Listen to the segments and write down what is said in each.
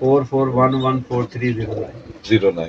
44114309।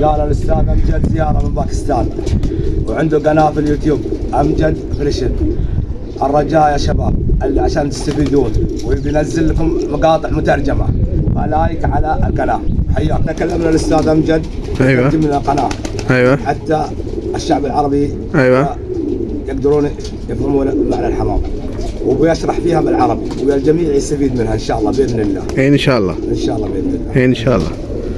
جانا الاستاذ امجد زياره من باكستان وعنده قناه في اليوتيوب امجد فريشن. الرجاء يا شباب اللي عشان تستفيدون وبينزل لكم مقاطع مترجمه فلايك على القناه. حياك. تكلمنا الاستاذ امجد يقدم لنا قناه حتى الشعب العربي يقدرون يفهمون معنى الحمام وبيشرح فيها بالعربي والجميع يستفيد منها ان شاء الله باذن الله. ان شاء الله ان شاء الله باذن الله. ان شاء الله.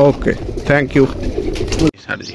اوکے تھینک یو سر جی.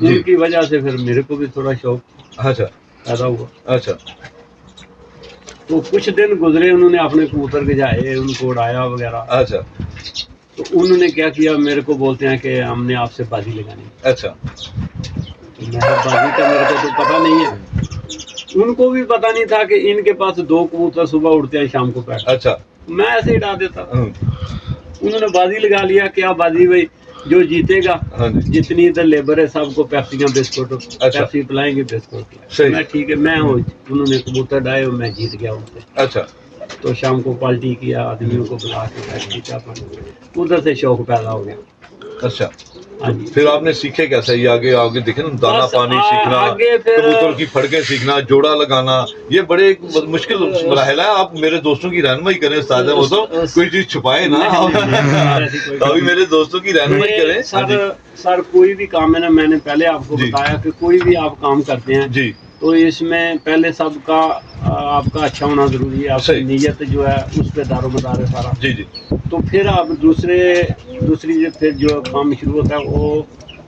ان کی وجہ سے پھر میرے کو بھی تھوڑا شوق اچھا پیدا ہوا. اچھا تو کچھ دن گزرے, انہوں نے اپنے کبوتر گجائے, ان کو اڑایا وغیرہ. اچھا تو انہوں نے کیا کیا, میرے کو بولتے ہیں کہ ہم نے آپ سے بازی لگانی. اچھا تو میں بازی کا میرے کو تو پتہ نہیں ہے, ان کو بھی پتہ نہیں تھا کہ ان کے پاس 2 کبوتر صبح اڑتے ہیں شام کو بیٹھ. اچھا میں ایسے ہی اڑا دیتا. انہوں نے بازی لگا لیا. کیا بازی بھائی, جو جیتے گا ہاں جی جتنی ادھر لیبر ہے سب کو پیپسیاں بسکٹ اچھا. پیپسی پلائیں گے, بسکٹ. صحیح. میں ٹھیک ہے, میں انہوں نے کبوتر ڈائے اور میں جیت گیا ان سے. اچھا تو شام کو پالٹی کیا, آدمیوں کو بلا کے بیٹھ کے چاہ پانی, ادھر سے شوق پیدا ہو گیا. اچھا ہاں جی. پھر آپ نے سیکھے کیسے یہ آگے آگے دیکھیں نا, دانا بس پانی سیکھنا, آگے پھر کبوتر کی پھڑکیں سیکھنا, جوڑا لگانا, یہ بڑے ایک مشکل مراحل ہے. آپ میرے دوستوں کی رہنمائی کریں استاد, وہ تو کوئی چیز چھپائے نا, ابھی میرے دوستوں کی رہنمائی کریں. سر کوئی بھی کام ہے نا, میں نے پہلے آپ کو بتایا کہ کوئی بھی آپ کام کرتے ہیں جی تو اس میں پہلے سب کا آپ کا اچھا ہونا ضروری ہے. آپ کی نیت جو ہے اس پہ دار و مدار ہے سارا. جی جی تو پھر آپ دوسری پھر جو کام شروع ہوتا ہے وہ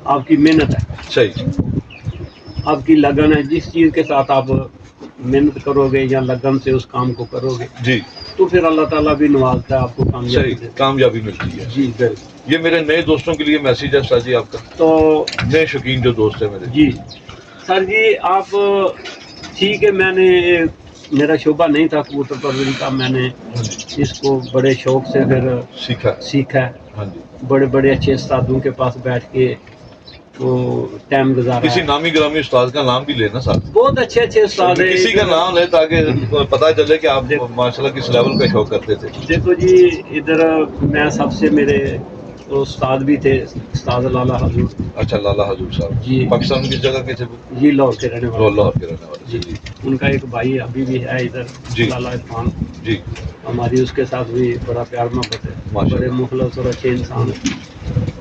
آپ کی محنت ہے, صحیح, آپ کی لگن ہے. جس چیز کے ساتھ آپ محنت کرو گے یا لگن سے اس کام کو کرو گے جی تو پھر اللہ تعالیٰ بھی نوازتا ہے آپ کو, کامیابی صحیح, دیتا ہے. کامیابی ملتی ہے. جی بالکل. یہ میرے نئے دوستوں کے لیے میسیج ہے استاد جی آپ کا, تو نئے شوقین جو دوست ہیں میرے. جی سر جی, آپ ٹھیک ہے, میں نے میرا شعبہ نہیں تھا کبوتر پروری کا, میں نے اس کو بڑے شوق سے پھر سیکھا. ہاں جی. بڑے بڑے اچھے استادوں کے پاس بیٹھ کے وہ ٹائم گزارا. کسی نامی گرامی استاد کا نام بھی لینا ساتھ, بہت اچھے اچھے استاد ہیں. کسی کا نام لے تاکہ پتہ چلے کہ آپ ماشاء اللہ کس لیول کا شوق کرتے تھے. دیکھو جی, ادھر میں سب سے میرے استاد بھی تھے, استاد لالا حضور. اچھا, لالا حضور صاحب جی. پاکستان کس جگہ کے تھے؟ جی لاہور کے رہنے والے. لاہور کے رہنے والے. جی. ان کا ایک بھائی ابھی بھی ہے ادھر, جی. لالا عرفان. جی. ہماری اس کے ساتھ بھی بڑا پیار محبت ہے, بڑے مخلص اور اچھے انسان ہیں.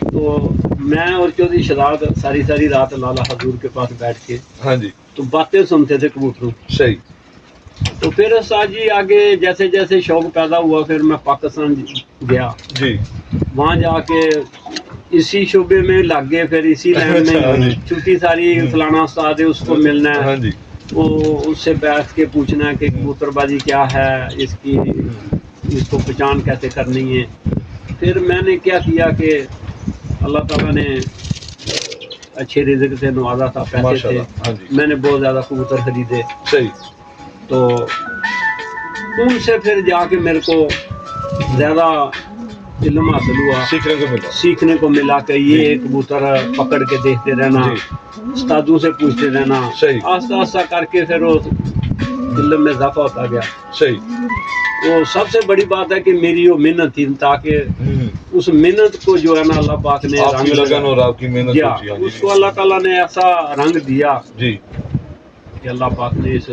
تو میں اور چودھری شہزاد ساری رات لالا حضور کے پاس بیٹھ کے ہاں جی تو باتیں سنتے تھے کبوتروں. صحیح. تو پھر استاد جی آگے جیسے جیسے شوق پیدا ہوا, پھر میں پاکستان گیا. جی. وہاں جا کے اسی شعبے میں لگ گئے, پھر اسی لائن میں چھٹی ساری فلانا استاد ہے اس کو ملنا ہے. ہاں جی. وہ اس سے بیٹھ کے پوچھنا ہے کہ کبوتر بازی کیا ہے, اس کو پہچان کیسے کرنی ہے. پھر میں نے کیا کہ اللہ تعالیٰ نے اچھے رزق سے نوازا تھا, پیسے تھے. ہاں جی. میں نے بہت زیادہ کبوتر خریدے. صحیح. تو ان سے پھر جا کے میرے کو زیادہ علم حاصل ہوا, سیکھنے کو ملا کہ یہ کبوتر پکڑ کے دیکھتے رہنا, استادوں سے پوچھتے رہنا. آہستہ آہستہ کر کے پھر وہ علم میں اضافہ ہوتا گیا. صحیح. وہ سب سے بڑی بات ہے کہ میری وہ محنت تھی, تاکہ اس محنت کو جو ہے نا اللہ پاک نے رنگ لگن اور آپ کی محنت دیا, اس کو اللہ تعالیٰ نے ایسا رنگ دیا جی کہ اللہ پاک نے اس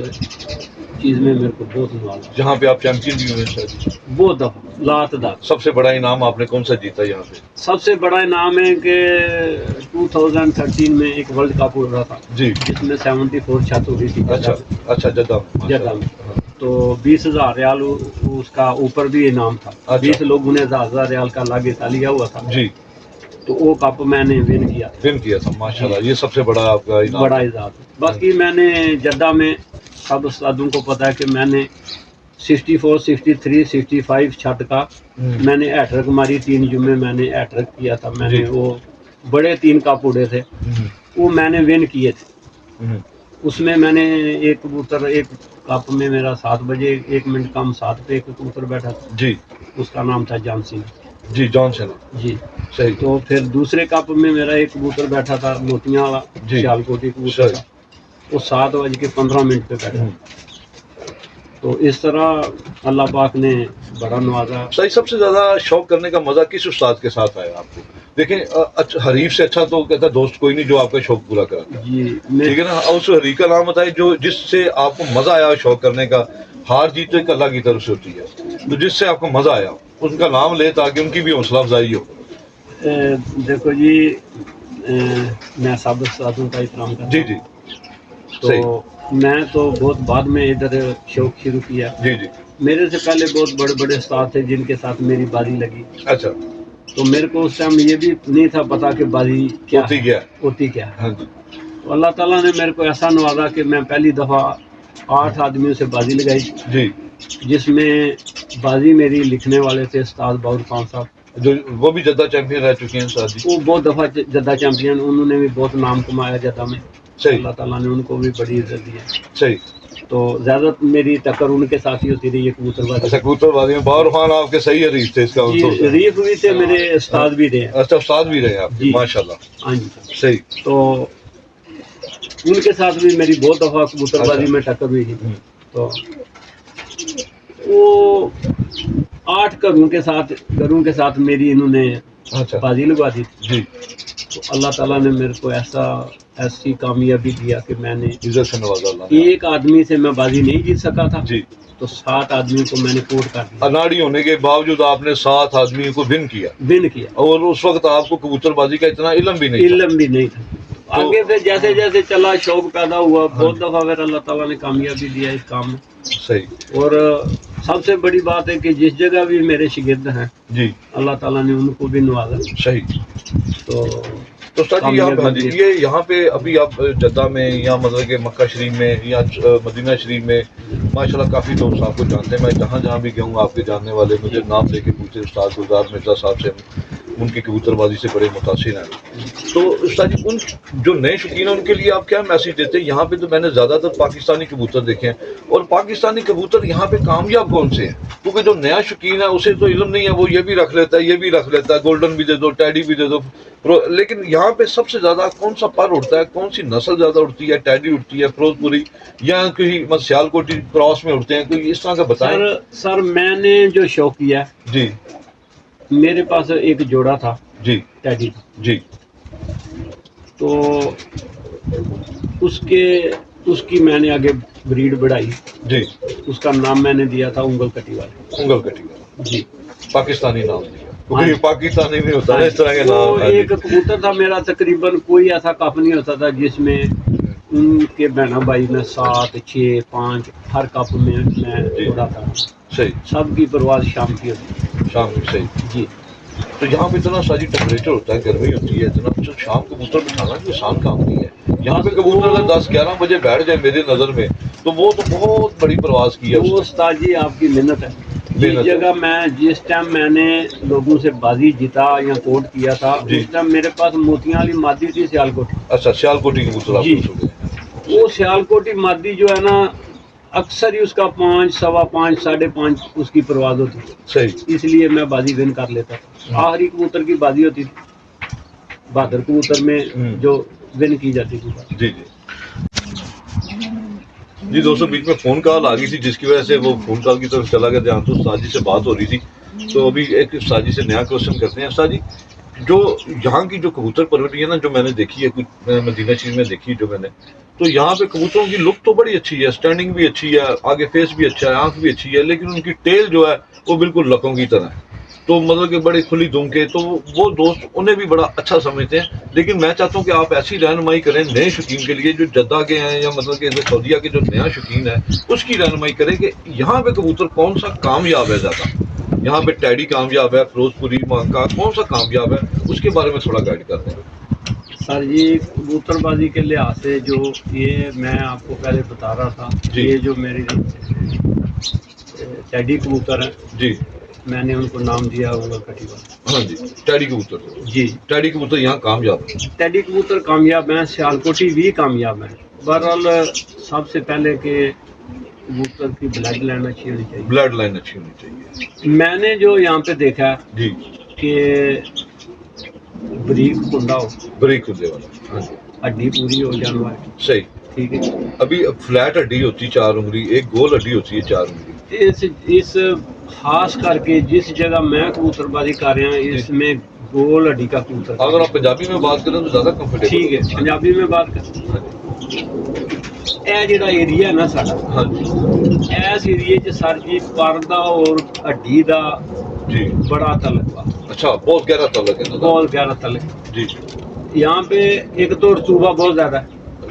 چیز میں میرے کو بہت نوازا. جہاں پہ آپ چیمپئن بھی ہوئے سر, بہت دفعہ لاتعداد. سب سے بڑا انعام آپ نے کون سا جیتا یہاں پہ؟ سب سے بڑا انعام ہے کہ 2013 میں ایک ورلڈ کپ ہو رہا تھا جی, جس میں 74 چھت ہو رہی تھی. اچھا جدہ میں تو 20,000 ریال اس کا اوپر بھی انعام تھا. 20 لوگوں نے 1000 ریال کا لاگتا لیا ہوا تھا. جی. تو وہ کپ میں نے ون کیا تھا. ماشاءاللہ, یہ سب سے بڑا آپ کا بڑا اعزاز. باقی میں نے جدہ میں سب استادوں کو پتا ہے کہ میں نے 64 63 65 چھت کا میں نے ہیٹرک ماری. 3 جمعے میں نے ہیٹرک کیا تھا. میں نے وہ بڑے 3 کپ اڑے تھے, وہ میں نے ون کیے تھے. اس میں نے ایک کبوتر, ایک کپ میں میرا 7 بجے 1 منٹ کم 7 پہ ایک کبوتر بیٹھا تھا. جی. اس کا نام تھا جان سنگھ. جی, جان سنگھ. جی. صحیح. تو پھر دوسرے کپ میں میرا ایک کبوتر بیٹھا تھا موتیاں والا, سیال کوٹی کبوتر تھا. وہ 7:15 پہ بیٹھا. تو اس طرح اللہ پاک نے بڑا نوازا. صحیح. سب سے زیادہ شوق کرنے کا مزہ کس استاد کے ساتھ آیا آپ کو؟ دیکھیں, حریف سے اچھا تو کہتا ہے دوست کوئی نہیں جو آپ کا شوق پورا کرتا ہے. جی, ٹھیک ہے نا. اس حریف کا نام بتائے جو جس سے آپ کو مزہ آیا شوق کرنے کا. ہار جیت تو ایک اللہ کی طرف سے ہوتی ہے, تو جس سے آپ کو مزہ آیا ان کا نام لے تاکہ ان کی بھی حوصلہ افزائی ہو. دیکھو جی, میں سب استادوں کا احترام کرتا ہوں. جی جی. تو میں تو بہت بعد میں ادھر شوق شروع کیا. جی جی. میرے سے پہلے بہت بڑے بڑے استاد تھے جن کے ساتھ میری باری لگی. اچھا. تو میرے کو اس ٹائم یہ بھی نہیں تھا پتا کہ بازی کیا ہوتی کیا ہے؟ ہوتی کیا ہے. ہاں جی تو اللہ تعالیٰ نے میرے کو ایسا نوازا کہ میں پہلی دفعہ 8 آدمیوں سے بازی لگائی، جی. جس میں بازی میری لکھنے والے تھے استاد باور خان صاحب. جو وہ بھی جدہ چیمپئن رہ چکے ہیں استاد جی. وہ بہت دفعہ جدہ چیمپئن، انہوں نے بھی بہت نام کمایا جدہ میں. صحیح اللہ تعالیٰ نے ان کو بھی بڑی عزت دی ہے. صحیح. تو زیادہ میری ٹکر ان کے ساتھ ہی ہوتی رہی ہے کبوتر بازی. اچھا کبوتر بازی میں باور خان آپ کے صحیح حریف تھے اس کا جی حریف بھی تھے، میرے استاد بھی رہے ہیں. اچھا استاد بھی رہے آپ جی ماشاء اللہ. ہاں جی. صحیح. تو ان کے ساتھ بھی میری بہت دفعہ کبوتر بازی میں ٹکر ہوئی تھی. تو وہ 8 گھروں کے ساتھ میری انہوں نے اچھا بازی لگوا دی. جی. تو اللہ تعالیٰ نے میرے کو ایسی کامیابی دیا کہ میں نے عزت سے نوازا اللہ نے. ایک آدمی سے میں بازی نہیں جیت سکا تھا، جی. تو 7 آدمیوں کو میں نے کوٹ کر دیا، اناڑی ہونے کے باوجود آپ نے 7 آدمیوں کو ون کیا. ون کیا. اور اس وقت آپ کو کبوتر بازی کا اتنا علم بھی نہیں تھا. علم بھی نہیں تھا. آگے سے جیسے جیسے چلا شوق پیدا ہوا، بہت دفعہ پھر اللہ تعالیٰ نے کامیابی دیا اس کام میں. صحیح. اور سب سے بڑی بات ہے کہ جس جگہ بھی میرے شاگرد ہیں جی. اللہ تعالیٰ نے ان کو بھی نوازا. صحیح. تو استاد جی آپ ہاں جی یہ یہاں پہ ابھی آپ جدہ میں یا مطلب کہ مکہ شریف میں یا مدینہ شریف میں ماشاءاللہ کافی لوگ آپ کو جانتے ہیں. میں جہاں جہاں بھی گیا ہوں آپ کے جاننے والے مجھے نام لے کے پوچھے استاد گلزار مرزا صاحب سے، ان کی کبوتر بازی سے بڑے متاثر ہیں. تو استاد جی ان جو نئے شوقین ہیں ان کے لیے آپ کیا میسج دیتے ہیں؟ یہاں پہ تو میں نے زیادہ تر پاکستانی کبوتر دیکھے ہیں، اور پاکستانی کبوتر یہاں پہ کامیاب کون سے ہیں؟ کیونکہ جو نیا شوقین ہے اسے تو علم نہیں ہے، وہ یہ بھی رکھ لیتا ہے، یہ بھی رکھ لیتا ہے، گولڈن بھی دے دو، ٹیڈی بھی دے دو. لیکن یہاں پہ سب سے زیادہ کون سا پر اڑتا ہے، کون سی نسل زیادہ اڑتی ہے؟ ٹیڈی اڑتی ہے، فروز پوری، یا کوئی سیال کوٹی کراس میں اڑتے ہیں؟ کوئی اس طرح کا بتائیں. سر میں نے جو شوق کیا، جی. میرے پاس ایک جوڑا تھا جی. ٹیڈی. جی. تو اس کی میں نے آگے بریڈ بڑھائی. جی. اس کا نام میں نے دیا تھا انگل کٹی والے. انگل کٹی والا. جی. پاکستانی نام دیا. پاکستانی میں ہوتا ہے اس طرح کے وہ نام. ایک کبوتر تھا میرا، تقریباً کوئی ایسا کپ نہیں ہوتا تھا جس میں ان کے بہنا بھائی میں 7 6 5 ہر کپ میں اڑاتا تھا. صحیح. سب کی پرواز شام کی ہوتی. شام کی. صحیح. جی. تو یہاں پہ اتنا ساری ٹمپریچر ہوتا ہے، گرمی ہوتی ہے، اتنا شام کبوتر بٹھانا کوئی آسان کام نہیں ہے. یہاں پہ کبوتر اگر 10 11 بجے بیٹھ جائے میری نظر میں تو وہ تو بہت بڑی پرواز کی ہے. وہ استاد جی آپ کی محنت ہے. جس جگہ میں جس ٹائم میں نے لوگوں سے بازی جیتا یا کوٹ کیا تھا، اس ٹائم میرے پاس موتیاں والی مادی تھی سیال کوٹی. اچھا سیال کوٹی کبوتر. جی. وہ سیال کوٹی مادی جو ہے نا اکثر ہی اس کا 5 سوا 5 ساڑھے 5 اس کی پرواز ہوتی تھی. صحیح. اس لیے میں بازی ون کر لیتا تھا. آخری کبوتر کی بازی ہوتی تھی، بہادر کبوتر میں جو ون کی جاتی تھی. جی. جی. جی دوستوں بیچ میں فون کال آ گئی تھی جس کی وجہ سے وہ فون کال کی طرف چلا گیا دھیان. تو استاد جی سے بات ہو رہی تھی، تو ابھی ایک استاد جی سے نیا کوشچن کرتے ہیں. استاد جی جو یہاں کی جو کبوتر پروری ہے نا، جو میں نے دیکھی ہے کچھ مدینہ شریف میں دیکھی جو میں نے، تو یہاں پہ کبوتروں کی لک تو بڑی اچھی ہے، اسٹینڈنگ بھی اچھی ہے، آگے فیس بھی اچھا ہے، آنکھ بھی اچھی ہے، لیکن ان کی ٹیل جو ہے وہ بالکل لکوں کی طرح ہے. تو مطلب کہ بڑی کھلی دم کے، تو وہ دوست انہیں بھی بڑا اچھا سمجھتے ہیں. لیکن میں چاہتا ہوں کہ آپ ایسی رہنمائی کریں نئے شوقین کے لیے جو جدہ کے ہیں یا مطلب کہ سعودیہ کے جو نیا شوقین ہے اس کی رہنمائی کریں کہ یہاں پہ کبوتر کون سا کامیاب ہے زیادہ. یہاں پہ ٹیڈی کامیاب ہے، فروز پوری مانکا کون سا کامیاب ہے، اس کے بارے میں تھوڑا گائیڈ کرتے ہیں. سر جی کبوتر بازی کے لحاظ سے جو یہ میں آپ کو پہلے بتا رہا تھا، یہ جو میری ٹیڈی کبوتر ہے، جی میں نے ان کو نام دیا انگل کٹی والا. ہاں جی. ٹیڈی کبوتر. جی. ٹیڈی کبوتر یہاں کامیاب ہے. ٹیڈی کبوتر کامیاب ہیں، سیال کوٹی بھی کامیاب ہیں. بہرحال سب سے پہلے کہ کبوتر کی بلڈ لائن اچھی ہونی چاہیے. بلڈ لائن اچھی ہونی چاہیے. میں نے جو یہاں پہ دیکھا جی کہ بریک کنڈا ہو، بریک کھلے والا. ہاں جی. ہڈی پوری ہو جانور. صحیح. ٹھیک ہے. ابھی فلیٹ ہڈی ہوتی ہے 4 انگلی، ایک گول ہڈی ہوتی ہے 4 انگلی. اس خاص کر کے جس جگہ میں کبوتر بازی کر رہا ہوں اس میں گول ہڈی کا کبوتر. اگر آپ پنجابی میں بات کریں تو زیادہ کمفرٹیبل. ٹھیک ہے پنجابی میں بات کریں. اے جڑا ایریا ہے نا ساڈا، ہاں جی. اس ایریے چ سر جی پر دا اور ہڈی دا جی بڑا تعلق ہے. اچھا بہت گہرا تعلق ہے. بہت گہرا تعلق. جی. یہاں پہ ایک تو رطوبہ بہت زیادہ ہے.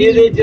ਇਹਦੇ ਚ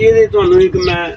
ਇਹਦੇ ਤੁਹਾਨੂੰ ਇੱਕ ਮੈਂ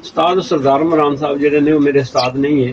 ਉਸਤਾਦ ਸਰਦਾਰ ਇਮਰਾਨ ਸਾਹਿਬ ਜਿਹੜੇ ਨੇ ਉਹ ਮੇਰੇ ਉਸਤਾਦ ਨਹੀਂ ਹੈ।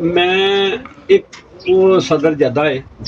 ਮੈਂ ਇੱਕ ਉਹ ਸਦਰ ਜੱਦਾ ਹੈ,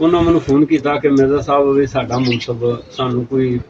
ਉਹਨਾਂ ਮੈਨੂੰ ਫੋਨ ਕੀਤਾ ਕਿ ਮਿਰਜ਼ਾ ਸਾਹਿਬ ਵੀ ਸਾਡਾ ਮੁਨਸਬ, ਸਾਨੂੰ ਕੋਈ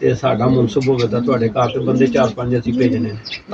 ਤੇ ਸਾਡਾ ਮੁਨਸਬ ਹੋਵੇ ਤਾਂ ਤੁਹਾਡੇ ਘਰ ਤੇ ਬੰਦੇ 4-5 ਅਸੀਂ ਭੇਜਣੇ ਨੇ।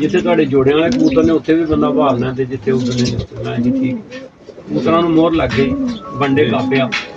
ਜਿੱਥੇ ਤੁਹਾਡੇ ਜੋੜਿਆਂ ਵਾਲੇ ਕਬੂਤਰ ਨੇ ਉੱਥੇ ਵੀ ਬੰਦਾ ਭਾਲਣਾ ਤੇ ਜਿੱਥੇ ਉੱਡਣੇ ਨੇ ਉੱਥੇ। ਮੈਂ ਜੀ ਠੀਕ। ਕਬੂਤਰਾਂ ਨੂੰ ਮੋਹਰ ਲੱਗ ਗਈ, ਵੰਡੇ ਕਾਪਿਆ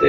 ਤੇ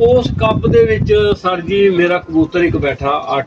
ਉਸ ਕੱਪ ਦੇ ਵਿੱਚ ਸਰ ਜੀ ਮੇਰਾ ਕਬੂਤਰ ਇੱਕ ਬੈਠਾ 8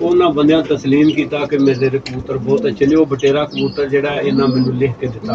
ਉਹਨਾਂ ਬੰਦਿਆਂ ਤਸਲੀਮ ਕੀਤਾ ਕਿ ਮੇਰੇ ਦੇ ਕਬੂਤਰ ਬਹੁਤ ਅੱਛੇ ਨੇ। ਉਹ ਬਟੇਰਾ ਕਬੂਤਰ ਜਿਹੜਾ ਇਹਨਾਂ ਮੈਨੂੰ ਲਿਖ ਕੇ ਦਿੱਤਾ,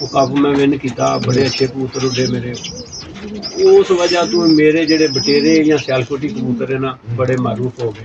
ਉਹ ਕੱਪ ਮੈਂ ਵਿਨ ਕੀਤਾ, ਬੜੇ ਅੱਛੇ ਕਬੂਤਰ ਉੱਡੇ ਮੇਰੇ। ਉਸ ਵਜ੍ਹਾ ਤੋਂ ਮੇਰੇ ਜਿਹੜੇ ਬਟੇਰੇ ਜਾਂ ਸਿਆਲਕੋਟੀ ਕਬੂਤਰ ਹੈ ਨਾ ਬੜੇ ਮਾਰੂਫ ਹੋ ਗਏ।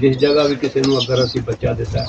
ਜਿਸ ਜਗ੍ਹਾ ਵੀ ਕਿਸੇ ਨੂੰ ਅਗਰ ਅਸੀਂ ਬੱਚਾ ਦਿੱਤਾ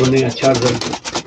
ਉਹਨੇ ਅੱਛਾ ਰਿਜ਼ਲਟ,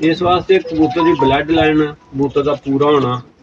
ਇਸ ਵਾਸਤੇ ਕਬੂਤਰ ਦੀ ਬਲੱਡ ਲਾਈਨ, ਕਬੂਤਰ ਦਾ ਪੂਰਾ ਹੋਣਾ,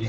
ਜੀ।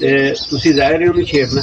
ਤੇ ਤੁਸੀਂ ਜ਼ਾਹਿਰ ਉਹਨੂੰ ਛੇੜਨਾ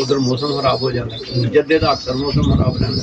ਉਧਰ ਮੌਸਮ ਖਰਾਬ ਹੋ ਜਾਂਦਾ, ਜੱਦੇ ਦਾ ਅਕਸਰ ਮੌਸਮ ਖਰਾਬ ਰਹਿੰਦਾ।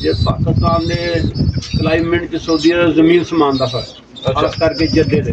ਜੇ ਪਾਕਿਸਤਾਨ ਦੇ ਕਲਾਈਮੇਟ ਚ ਸਾਊਦੀ ਅਰਬ ਜ਼ਮੀਨ ਸਮਾਨ ਦਾ ਫਰਕ, ਅੱਛਾ। ਖਾਸ ਕਰਕੇ ਜੱਦੇ ਦੇ।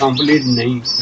ਕੰਪਲੀਟ ਨਹੀਂ,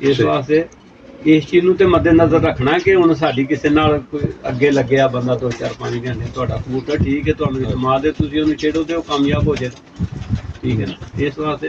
ਇਸ ਸਹੀ। ਵਾਸਤੇ ਇਸ ਚੀਜ਼ ਨੂੰ ਤੇ ਮੱਦੇਨਜ਼ਰ ਰੱਖਣਾ ਕਿ ਹੁਣ ਸਾਡੀ ਕਿਸੇ ਨਾਲ ਕੋਈ ਅੱਗੇ ਲੱਗਿਆ ਬੰਦਾ 2-4-5 ਘੰਟੇ, ਤੁਹਾਡਾ ਕਬੂਤਰ ਠੀਕ ਹੈ, ਤੁਹਾਨੂੰ ਇਤਮਾਦ ਹੈ, ਤੁਸੀਂ ਉਹਨੂੰ ਛੇੜੋ ਤੇ ਉਹ ਕਾਮਯਾਬ ਹੋ ਜਾਏ। ਠੀਕ ਹੈ ਨਾ। ਇਸ ਵਾਸਤੇ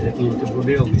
ਤੇ ਹੁਣ ਤੇ ਬੁੱਢੇ ਹੋ ਗਏ,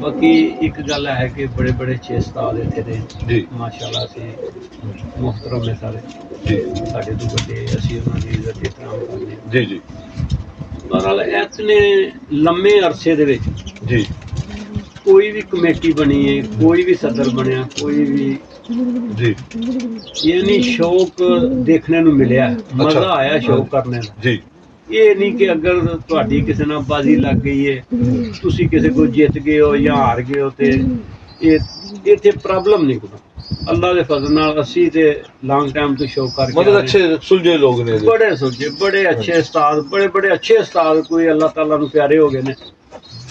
ਬਾਕੀ ਇੱਕ ਗੱਲ ਹੈ ਕਿ ਬੜੇ ਬੜੇ 6 ਉਸਤਾਦ ਇੱਥੇ ਨੇ ਜੀ ਮਾਸ਼ਾਅੱਲਾ ਸੇ ਮੁਹਤਰਮ ਨੇ ਸਾਰੇ ਜੀ ਸਾਡੇ ਤੋਂ ਵੱਡੇ, ਅਸੀਂ ਉਹਨਾਂ ਦੀ ਇੱਜ਼ਤ ਇਤਰਾਮ ਕਰਦੇ ਹਾਂ। ਜੀ ਜੀ ਬਹਰਹਾਲ ਇਤਨੇ ਲੰਮੇ ਅਰਸੇ ਦੇ ਵਿੱਚ ਜੀ ਕੋਈ ਵੀ ਕਮੇਟੀ ਬਣੀ ਹੈ, ਕੋਈ ਵੀ ਸਦਰ ਬਣਿਆ, ਕੋਈ ਵੀ ਜੀ ਯਾਨੀ ਸ਼ੌਕ ਦੇਖਣੇ ਨੂੰ ਮਿਲਿਆ, ਮਜ਼ਾ ਆਇਆ ਸ਼ੌਕ ਕਰਨੇ ਦਾ। ਜੀ ਇਹ ਨਹੀਂ ਕਿ ਅਗਰ ਤੁਹਾਡੀ ਕਿਸੇ ਨਾਲ ਬਾਜ਼ੀ ਲੱਗ ਗਈ ਹੈ, ਤੁਸੀਂ ਕਿਸੇ ਕੋਲ ਜਿੱਤ ਗਏ ਹੋ ਜਾਂ ਹਾਰ ਗਏ ਹੋ, ਤੇ ਇਹ ਇੱਥੇ ਪ੍ਰੋਬਲਮ ਨਹੀਂ ਕੋਈ। اللہ کے فضل نال اسی تے لانگ ٹائم تو شو کر کے مطلب اچھے سلجھے لوگ نے بڑے سلجھے بڑے اچھے استاد بڑے بڑے اچھے استاد کوئی اللہ تعالیٰ نو پیارے ہو گئے نے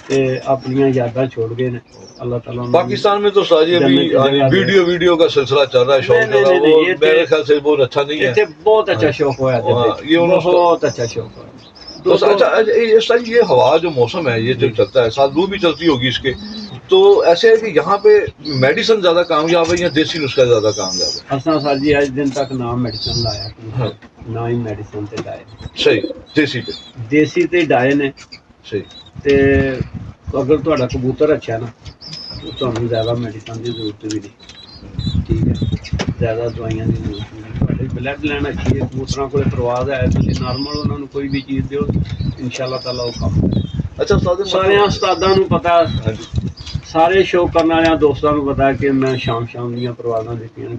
تے اپنی یاداں چھوڑ گئے نے اللہ تعالیٰ نے پاکستان میں تو ساجی ابھی ویڈیو کا سلسلہ چل رہا ہے شوق کا وہ میرے خیال سے بہت اچھا نہیں ہے بہت اچھا شوق ہوا ہے بہت اچھا شوق ہوا اچھا یہ ہوا جو موسم ہے یہ جو چلتا ہے ساتھ لو بھی چلتی ہوگی اس کے تو ایسے ہے کہ یہاں پہ میڈیسن زیادہ کامیاب ہے یا دیسی نسخہ زیادہ کامیاب ہے؟ اساں سر جی آج دن تک نہ میڈیسن لایا نہ ہی میڈیسن تے ڈائے صحیح دیسی پہ دیسی تے ڈائے نے صحیح تے اگر تہاڈا کبوتر اچھا ہے نا تو تہاڈوں زیادہ میڈیسن دی ضرورت بھی نہیں ٹھیک ہے زیادہ دوائیاں دی ضرورت نہیں تہاڈی بلڈ لائن اچھی ہے کبوتراں کول پرواز ہے تسی نارمل انہاں نوں کوئی بھی چیز دیو انشاءاللہ تعالی وہ کام کرے اچھا استاد سارے استاداں نوں پتہ سارے شوق کرنے والے دوستوں کو پتا کہ میں شام دیا پروازاں دیتیاں نے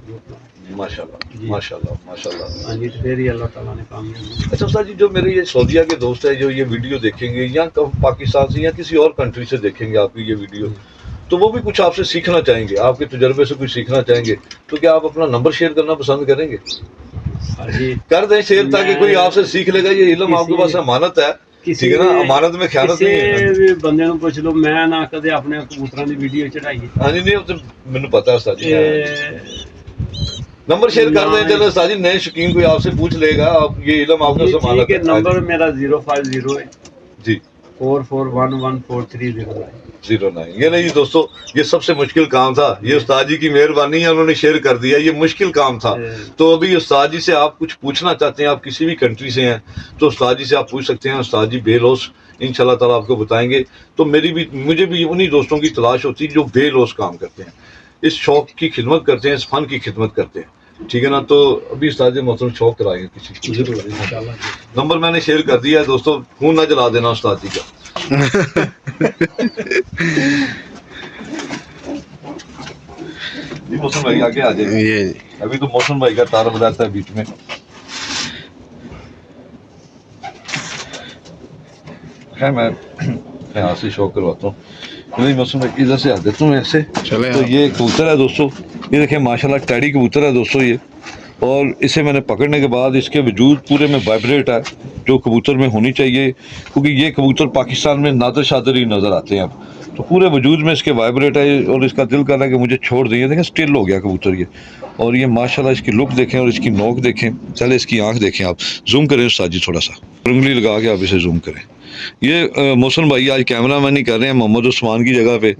ماشاءاللہ ماشاءاللہ ماشاءاللہ ہاں جی پھر ہی اللہ تعالیٰ نے کامیاب اچھا استاد جی جو میرے یہ سعودیہ کے دوست ہیں جو یہ ویڈیو دیکھیں گے یا پاکستان سے یا کسی اور کنٹری سے دیکھیں گے آپ کی یہ ویڈیو تو وہ بھی کچھ آپ سے سیکھنا چاہیں گے آپ کے تجربے سے کچھ سیکھنا چاہیں گے تو کیا آپ اپنا نمبر شیئر کرنا پسند کریں گے؟ کر دیں شیئر تاکہ کوئی آپ سے سیکھ لے گا یہ علم آپ کے پاس امانت ہے ٹھیک ہے نا امانت میں خیانت نہیں ہے کسی بندے نوں پوچھ لو میں نہ کدے اپنے کبوتراں دی ویڈیو چڑھائی ہے ہاں جی نہیں وہ تو مینوں پتہ ہے استاد جی نمبر شیئر کر دیں چلو استاد جی نئے شوقین کوئی آپ سے پوچھ لے گا آپ یہ علم آپ کو امانت ہے نمبر میرا 050 ہے جی 44114309 09 یہ نہیں دوستو یہ سب سے مشکل کام تھا یہ استاد جی کی مہربانی ہے انہوں نے شیئر کر دیا یہ مشکل کام تھا تو ابھی استاد جی سے آپ کچھ پوچھنا چاہتے ہیں آپ کسی بھی کنٹری سے ہیں تو استاد جی سے آپ پوچھ سکتے ہیں استاد جی بے لوس انشاءاللہ تعالیٰ آپ کو بتائیں گے تو مجھے بھی انہی دوستوں کی تلاش ہوتی ہے جو بے لوس کام کرتے ہیں اس شوق کی خدمت کرتے ہیں اس فن کی خدمت کرتے ہیں ٹھیک ہے نا تو ابھی استاد محترم شوق کرائیں گے کسی نمبر میں نے شیئر کر دیا ہے دوستو خون نہ جلا دینا استاد جی کا موسم بھائی آگے آ جائے ابھی تو موسم بھائی کا تعارف رہتا ہے بیچ میں خیر میں یہاں سے شوق کرواتا ہوں موسم بھائی ادھر سے آ دیتا ہوں ایسے تو یہ کبوتر ہے دوستو یہ دیکھیں ماشاءاللہ ٹیڈی کبوتر ہے دوستو یہ اور اسے میں نے پکڑنے کے بعد اس کے وجود پورے میں وائبریٹ ہے جو کبوتر میں ہونی چاہیے کیونکہ یہ کبوتر پاکستان میں نادر شادر ہی نظر آتے ہیں اب تو پورے وجود میں اس کے وائبریٹ ہے اور اس کا دل کر رہا ہے کہ مجھے چھوڑ دیں دیکھیں اسٹل ہو گیا کبوتر یہ اور یہ ماشاءاللہ اس کی لک دیکھیں اور اس کی نوک دیکھیں چلے اس کی آنکھ دیکھیں آپ زوم کریں استاد جی تھوڑا سا انگلی لگا کے آپ اسے زوم کریں یہ محسن بھائی آج کیمرہ مین نہیں کر رہے ہیں محمد عثمان کی جگہ پہ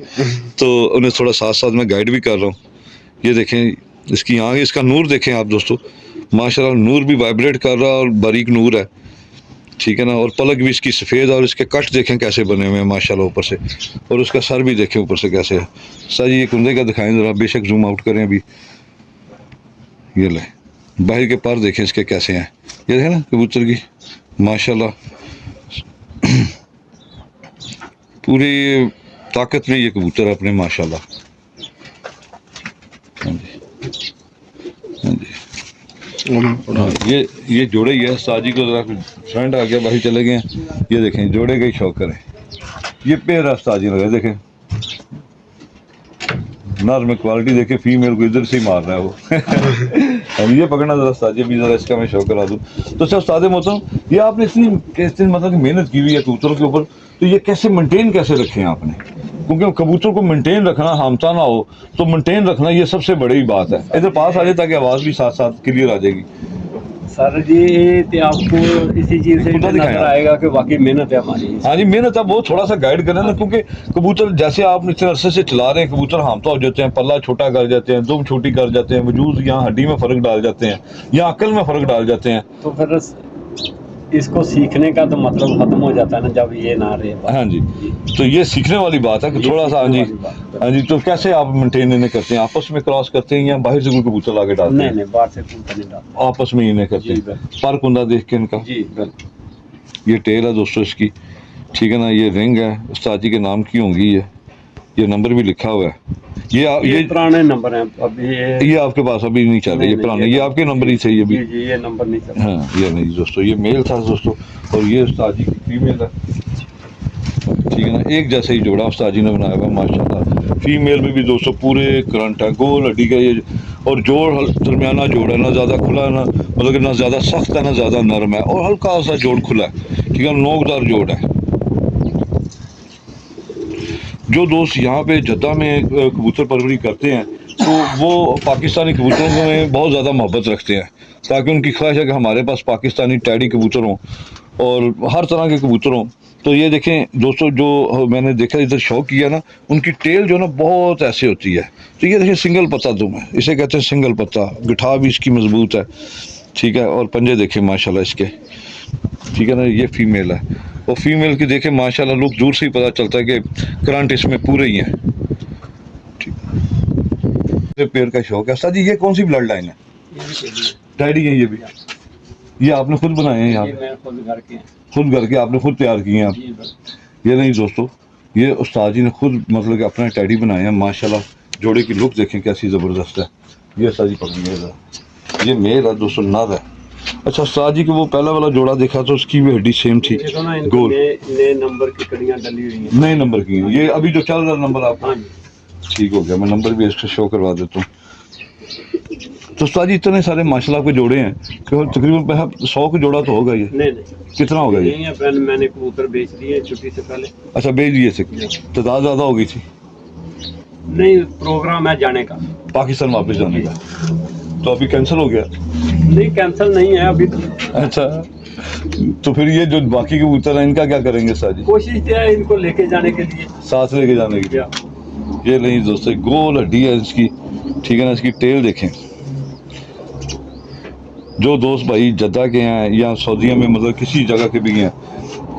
تو انہیں تھوڑا ساتھ ساتھ میں گائیڈ بھی کر رہا ہوں یہ دیکھیں اس کی آنکھ اس کا نور دیکھیں آپ دوستو ماشاءاللہ نور بھی وائبریٹ کر رہا اور باریک نور ہے ٹھیک ہے نا اور پلک بھی اس کی سفید اور اس کے کٹ دیکھیں کیسے بنے ہوئے ہیں ماشاءاللہ اوپر سے اور اس کا سر بھی دیکھیں اوپر سے کیسے ہے سر یہ کندھے کا دکھائیں ذرا بے شک زوم آؤٹ کریں ابھی یہ لیں باہر کے پر دیکھیں اس کے کیسے ہیں یہ دیکھیں نا کبوتر کی ماشاءاللہ پوری طاقت میں یہ کبوتر ہے اپنے ماشاءاللہ ہاں جی یہ جوڑے ہی ہے ساجی کو ذرا فرینڈ آ گیا باہر چلے گئے یہ دیکھیں جوڑے کا ہی شوق کریں یہ پیر ہے ساجی لگا دیکھیں نر میں کوالٹی دیکھیں فیمیل کو ادھر سے ہی مار رہا ہے وہ یہ پکڑنا ذرا ساجی بھی ذرا اس کا میں شوق کرا دوں تو اچھا استاد محترم یہ آپ نے اتنی مطلب کہ محنت کی ہوئی ہے کبوتروں کے اوپر تو یہ کیسے مینٹین کیسے رکھے ہیں آپ نے کیونکہ کبوتر کو مینٹین رکھنا ہامتا نہ ہو تو مینٹین رکھنا یہ سب سے بڑی بات ہے ادھر پاس آ جائے تاکہ آواز بھی ساتھ ساتھ کلیئر آ جائے گی سر جی آپ کو اسی چیز سے نظر آئے گا کہ واقعی محنت ہے ہماری ہاں جی محنت ہے وہ تھوڑا سا گائیڈ کریں نا کیونکہ کبوتر جیسے آپ اتنے عرصے سے چلا رہے ہیں کبوتر ہامتا ہو جاتے ہیں پلہ چھوٹا کر جاتے ہیں دم چھوٹی کر جاتے ہیں وجود یہاں ہڈی میں فرق ڈال جاتے ہیں یا عقل میں فرق ڈال جاتے ہیں تو پھر اس کو سیکھنے کا تو مطلب ختم ہو جاتا ہے نا جب یہ نہ رہے. ہاں جی، تو یہ سیکھنے والی بات ہے کہ تھوڑا سا. ہاں جی ہاں جی. تو کیسے آپ مینٹین انہیں کرتے ہیں؟ آپس میں کراس کرتے ہیں یا باہر سے کوئی کبوتر لا کے ڈالتے نہیں ہیں؟ نہیں باہر سے کبوتر نہیں ڈالتے. آپس میں انہیں کرتے جی ہیں پر کندہ دیکھ کے ان کا. جی بالکل. یہ ٹیل ہے دوستو اس کی، ٹھیک ہے نا. یہ رنگ ہے استاد جی کے نام کی ہوں گی. یہ نمبر بھی لکھا ہوا ہے. یہ پرانے نمبر ہیں ابھی. یہ آپ کے پاس ابھی نہیں چل رہے، یہ پرانے. یہ آپ کے نمبر ہی صحیح ابھی. جی یہ نمبر نہیں چل رہا. ہاں یہ نہیں دوستو، یہ میل تھا دوستو، اور یہ استاد جی کی فیمیل ہے. ٹھیک ہے نا. ایک جیسا ہی جوڑا استاد جی نے بنایا ہوا ماشاء اللہ. فیمیل میں بھی دوستو پورے کرنٹ ہے، گول ہڈی کا یہ. اور جوڑ درمیانہ جوڑ ہے، نہ زیادہ کھلا ہے، نہ مطلب کہ نہ زیادہ سخت ہے، نہ زیادہ نرم ہے، اور ہلکا سا جوڑ کھلا ہے. ٹھیک ہے، نوکدار جوڑ ہے. جو دوست یہاں پہ جدہ میں کبوتر پروری کرتے ہیں تو وہ پاکستانی کبوتروں میں بہت زیادہ محبت رکھتے ہیں، تاکہ ان کی خواہش ہے کہ ہمارے پاس پاکستانی ٹیڈی کبوتر ہوں اور ہر طرح کے کبوتر ہوں. تو یہ دیکھیں دوستو، جو میں نے دیکھا ادھر شوق کیا نا، ان کی ٹیل جو ہے نا بہت ایسے ہوتی ہے. تو یہ دیکھیں سنگل پتا دم ہے، اسے کہتے ہیں سنگل پتا. گٹھا بھی اس کی مضبوط ہے. ٹھیک ہے، اور پنجے دیکھیں ماشاءاللہ اس کے. ٹھیک ہے نا. یہ فیمیل ہے، اور فیمیل کی دیکھیں ماشاءاللہ لوگ دور سے ہی پتہ چلتا ہے کہ کرنٹ اس میں پورے ہی ہیں. ٹھیک، پیر کا شوق ہے. سر جی یہ کون سی بلڈ لائن ہے؟ ٹیڈی ہے یہ بھی. یہ آپ نے خود بنائے ہیں؟ یہاں خود کر کے آپ نے خود تیار کیے ہیں آپ؟ یہ نہیں دوستو، یہ استاد جی نے خود مطلب کہ اپنا ٹیڈی بنائے ہیں ماشاءاللہ. جوڑے کی لک دیکھیں کیسی زبردست ہے. یہ استاد جی پکڑیے گا. یہ میل ہے دوستو، نر ہے. اچھا استاد جی کہ وہ پہلا والا جوڑا دیکھا تو اس کی بھی ہڈی سیم تھی، گول. نئے نمبر کی کڑیاں ڈلی ہوئی ہیں. نئے نمبر کی ہیں. یہ ابھی جو چل رہا نمبر آپ کا؟ ٹھیک ہو گیا، میں نمبر بھی اس کا شو کروا دیتا ہوں. تو استاد جی اتنے سارے ماشاءاللہ آپ کے جوڑے ہیں کہ تقریباً 100 کا جوڑا تو ہوگا. یہ نہیں کتنا ہوگا یہ؟ میں نے کبوتر بیچ دیے چھٹی سے پہلے. اچھا بیچ دیے تھے. تعداد زیادہ ہو گئی تھی؟ نہیں، پروگرام ہے جانے کا پاکستان واپس جانے کا، تو ابھی کینسل ہو گیا؟ نہیں کینسل نہیں ہے ابھی تو. اچھا، تو پھر یہ جو باقی کبوتر ہیں ان کا کیا کریں گے استاد جی؟ کوشش کیا ہے ان کو لے کے جانے کے لیے، ساتھ لے کے جانے کے لیے. یہ نہیں دوستو، گول ہڈی ہے اس کی. ٹھیک ہے نا. اس کی ٹیل دیکھیں. جو دوست بھائی جدہ کے ہیں یا سعودیہ میں مطلب کسی جگہ کے بھی ہیں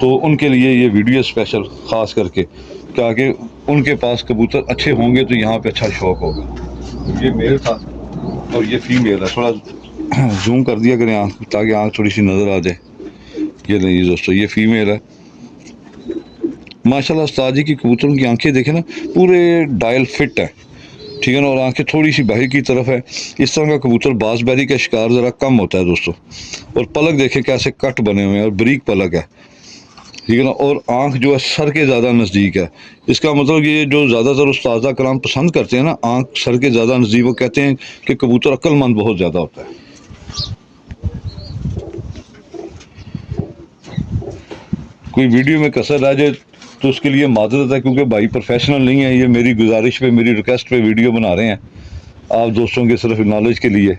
تو ان کے لیے یہ ویڈیو اسپیشل خاص کر کے، تاکہ ان کے پاس کبوتر اچھے ہوں گے تو یہاں پہ اچھا شوق ہوگا. یہ میل تھا اور یہ فیمیل ہے. تھوڑا زوم کر دیا کریں آنکھ تاکہ آنکھ تھوڑی سی نظر آ جائے. یہ نہیں دوستو، یہ فیمیل ہے ماشاءاللہ. استاد جی کی کبوتروں کی آنکھیں دیکھیں نا، پورے ڈائل فٹ ہے. ٹھیک ہے نا. اور آنکھیں تھوڑی سی باہر کی طرف ہے. اس طرح کا کبوتر باز بیری کا شکار ذرا کم ہوتا ہے دوستو. اور پلک دیکھیں کیسے کٹ بنے ہوئے ہیں اور بریک پلک ہے. ٹھیک ہے نا. اور آنکھ جو ہے سر کے زیادہ نزدیک ہے. اس کا مطلب یہ جو زیادہ تر استاذہ کرام پسند کرتے ہیں نا آنکھ سر کے زیادہ نزدیک، وہ کہتے ہیں کہ کبوتر عقل مند بہت زیادہ ہوتا ہے. کوئی ویڈیو میں کسر رہ جائے تو اس کے لیے معذرت ہے، کیونکہ بھائی پروفیشنل نہیں ہے. یہ میری گزارش پہ، میری ریکویسٹ پہ ویڈیو بنا رہے ہیں آپ دوستوں کے صرف نالج کے لیے.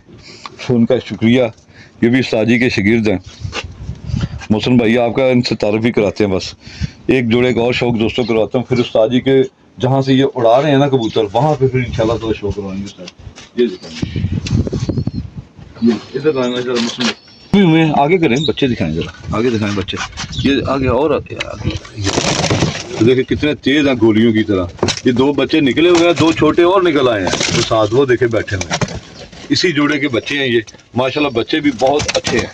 ان کا شکریہ. یہ بھی استاد جی کے شاگرد ہیں. محسن بھائی آپ کا ان سے تعارف بھی کراتے ہیں. بس ایک جوڑے کا اور شوق دوستوں کرواتا ہوں، پھر استاد جی کے جہاں سے یہ اڑا رہے ہیں نا کبوتر، وہاں پہ پھر انشاءاللہ تعالی شوق کروائیں گے سر. یہ دکھائیں، ادھر آنا ذرا محسن بھائی. آگے کریں، بچے دکھائیں ذرا، آگے دکھائیں بچے. یہ آگے اور آگے. دیکھیں کتنے تیز ہیں گولیوں کی طرح. یہ 2 بچے نکلے ہوئے ہیں، 2 چھوٹے اور نکل آئے ہیں تو ساتھ وہ دیکھیں بیٹھے ہوئے ہیں. اسی جوڑے کے بچے ہیں یہ ماشاءاللہ. بچے بھی بہت اچھے ہیں.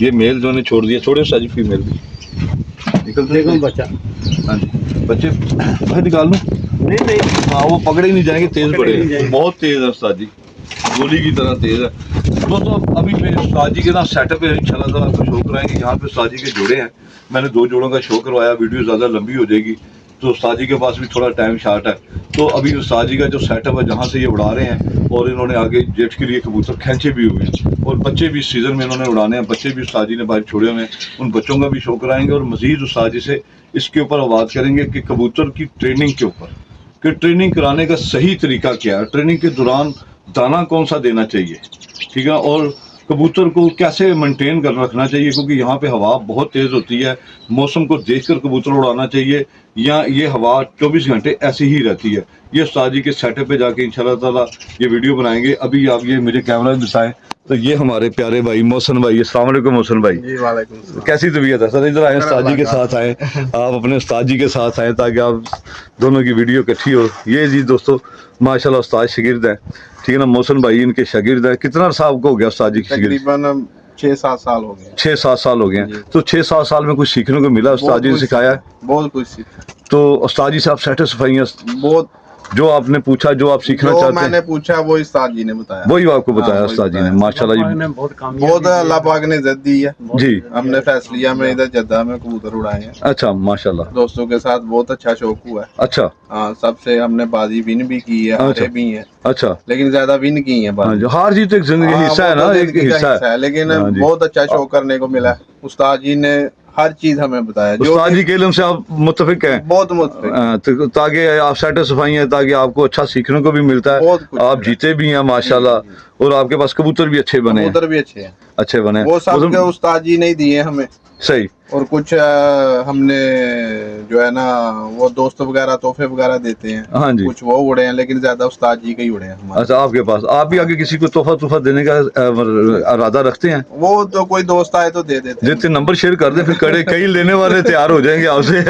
یہ میل جو نے چھوڑ دیا، چھوڑے ساجی فیمیل بھی نکل بچہ. ہاں جی بچے باہر نکال لوں. نہیں ہاں وہ پکڑے ہی نہیں جائیں گے، تیز بڑے بہت تیز ہے استاد جی، گولی کی طرح تیز ہے. دوستوں ابھی میرے استاد جی کے نا سیٹ اپ ہے، انشاءاللہ تعالیٰ آپ کو شو کرائیں گے. یہاں پہ استاد جی کے جوڑے ہیں. میں نے 2 جوڑوں کا شو کروایا. ویڈیو زیادہ لمبی ہو جائے گی تو استاد جی کے پاس بھی تھوڑا ٹائم شارٹ ہے. تو ابھی استاد جی کا جو سیٹ اپ ہے جہاں سے یہ اڑا رہے ہیں، اور انہوں نے آگے جیٹ کے لیے کبوتر کھینچے بھی ہوئے ہیں، اور بچے بھی اس سیزن میں انہوں نے اڑانے ہیں. بچے بھی استاد جی نے باہر چھوڑے ہوئے ہیں. ان بچوں کا بھی شو کرائیں گے، اور مزید استاد جی سے اس کے اوپر آواز کریں گے کہ کبوتر کی ٹریننگ کے اوپر، کہ ٹریننگ کرانے کا صحیح طریقہ کیا ہے، ٹریننگ کے دوران دانہ کون سا دینا چاہیے. ٹھیک ہے. اور کبوتر کو کیسے مینٹین کر رکھنا چاہیے، کیونکہ یہاں پہ ہوا بہت تیز ہوتی ہے. موسم کو دیکھ کر کبوتر اڑانا چاہیے. یا یہ ہوا 24 گھنٹے ایسی ہی رہتی ہے. یہ استاد جی کے سیٹ اپ پہ جا کے انشاءاللہ تعالیٰ یہ ویڈیو بنائیں گے. ابھی آپ یہ مجھے کیمرہ دکھائیں تو یہ ہمارے پیارے بھائی محسن بھائی. السلام علیکم محسن بھائی. جی وعلیکم السلام. کیسی طبیعت ہے سر؟ ادھر آئیں, استاد جی کے ساتھ آئیں, آپ اپنے استاد جی کے ساتھ آئیں تاکہ آپ دونوں کی ویڈیو اکٹھی ہو. یہ جی دوستو ماشاءاللہ استاد شاگرد ہیں, ٹھیک ہے نا. محسن بھائی ان کے شاگرد ہیں. کتنا عرصہ آپ کو ہو گیا استاد جی کے شاگرد؟ تقریباً 6-7 سال ہو گئے. 6-7 سال ہو گئے ہیں. تو 6-7 سال میں کچھ سیکھنے کو ملا؟ استاد جی نے سکھایا ہے؟ بہت کچھ سیکھا. تو استاد جی سے آپ سیٹسفائی ہیں؟ بہت. جو آپ نے پوچھا, جو آپ سیکھنا جو چاہتے میں ہیں نے پوچھا وہ استاد جی نے بتایا. وہی آپ کو بتایا استاد جی نے. ماشاءاللہ جی بہت اللہ پاک نے عزت دی ہے. جی. ہم نے فیصلیہ میں ادھر جدہ میں کبوتر اڑائے ہیں. اچھا ماشاءاللہ. دوستوں کے ساتھ بہت اچھا شوق ہوا ہے. اچھا. ہاں, سب سے ہم نے بازی ون بھی کی ہے, ہارے بھی ہیں, اچھا. لیکن زیادہ ون کی ہیں بازی. ہار جیت ایک زندگی حصہ ہے نا, ایک حصہ ہے. لیکن بہت اچھا شوق کرنے کو ملا. استاد جی نے ہر چیز ہمیں بتایا. استاد جی کے علم سے آپ متفق ہیں؟ بہت متفق. تاکہ آپ سیٹسفائی ہیں, تاکہ آپ کو اچھا سیکھنے کو بھی ملتا ہے. آپ جیتے بھی ہیں ماشاءاللہ, اور آپ کے پاس کبوتر بھی اچھے بنے ہیں. کبوتر بھی اچھے ہیں, اچھے بنے. وہ سب کے استاد جی نے دیے ہمیں. صحیح. اور کچھ ہم نے جو ہے نا وہ دوست وغیرہ تحفے وغیرہ دیتے ہیں. ہاں جی. کچھ وہ اڑے ہیں, لیکن زیادہ استاد جی کے ہی اڑے ہیں ہمارے. اچھا, آپ کے پاس آپ بھی آگے کسی کو تحفہ دینے کا ارادہ رکھتے ہیں؟ وہ تو کوئی دوست آئے تو دے دیتے ہیں. جتنے نمبر شیئر کر دیں, پھر کئی لینے والے تیار ہو جائیں گے آپ سے.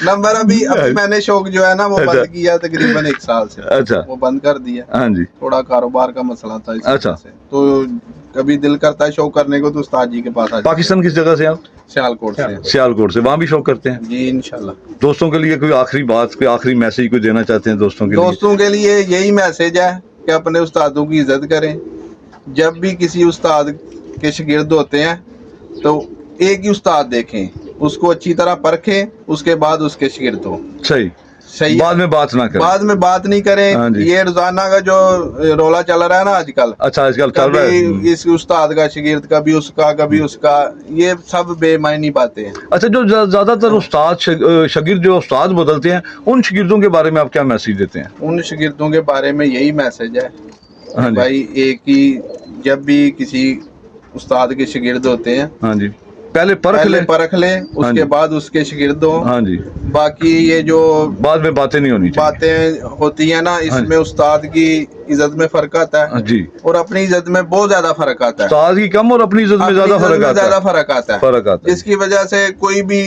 نمبر ابھی میں نے شوق جو ہے نا وہ بند کیا تقریباً 1 سال سے. اچھا. وہ بند کر دیا. ہاں جی. تھوڑا کاروبار کا مسئلہ تھا اس اچھا. سے, تو کبھی دل کرتا ہے شوق کرنے کو تو استاد جی کے پاس آ. پاکستان کس جگہ سے آپ؟ سیالکوٹ سے. سیالکوٹ سے. وہاں بھی شوق کرتے ہیں؟ جی انشاءاللہ. دوستوں کے لیے کوئی آخری بات, کوئی آخری میسج کوئی دینا چاہتے ہیں دوستوں کے لیے؟ دوستوں کے لیے یہی میسج ہے کہ اپنے استادوں کی عزت کریں. جب بھی کسی استاد کے شاگرد ہوتے ہیں تو ایک ہی استاد دیکھیں, اس کو اچھی طرح پرکھیں, اس کے بعد اس کے شاگرد ہو. صحیح. بعد میں بات نہ کریں. بعد میں بات نہیں کریں. یہ روزانہ کا جو رولا چل رہا ہے نا آج کل. اچھا, آج کل چل رہا ہے اس استاد کا شاگرد, کبھی اس کا, یہ سب بے معنی باتیں ہیں. اچھا, جو زیادہ تر استاد شاگرد جو استاد بدلتے ہیں, ان شاگردوں کے بارے میں آپ کیا میسج دیتے ہیں؟ ان شاگردوں کے بارے میں یہی میسج ہے بھائی, ایک ہی جب بھی کسی استاد کے شاگرد ہوتے ہیں, ہاں جی, پہلے پرکھ لیں, اس کے بعد اس کے شاگرد ہوں. ہاں جی. باقی یہ جو بعد میں باتیں نہیں ہونی چاہیے. باتیں ہوتی ہیں نا, اس میں استاد کی عزت میں فرق آتا ہے جی, اور اپنی عزت میں بہت زیادہ فرق آتا ہے. استاد کی کم اور اپنی عزت میں زیادہ فرق آتا ہے. جس کی وجہ سے کوئی بھی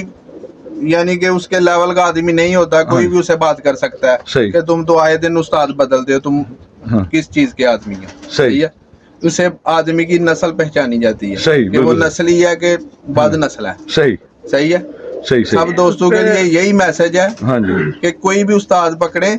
یعنی کہ اس کے لیول کا آدمی نہیں ہوتا, کوئی بھی اسے بات کر سکتا ہے کہ تم تو آئے دن استاد بدلتے ہو, تم کس چیز کے آدمی ہیں. صحیح ہے. اسے آدمی کی نسل پہچانی جاتی ہے کہ وہ نسلی ہے کہ بد نسل ہے. صحیح ہے. سب دوستوں کے لیے یہی میسج ہے کہ کوئی بھی استاد پکڑے,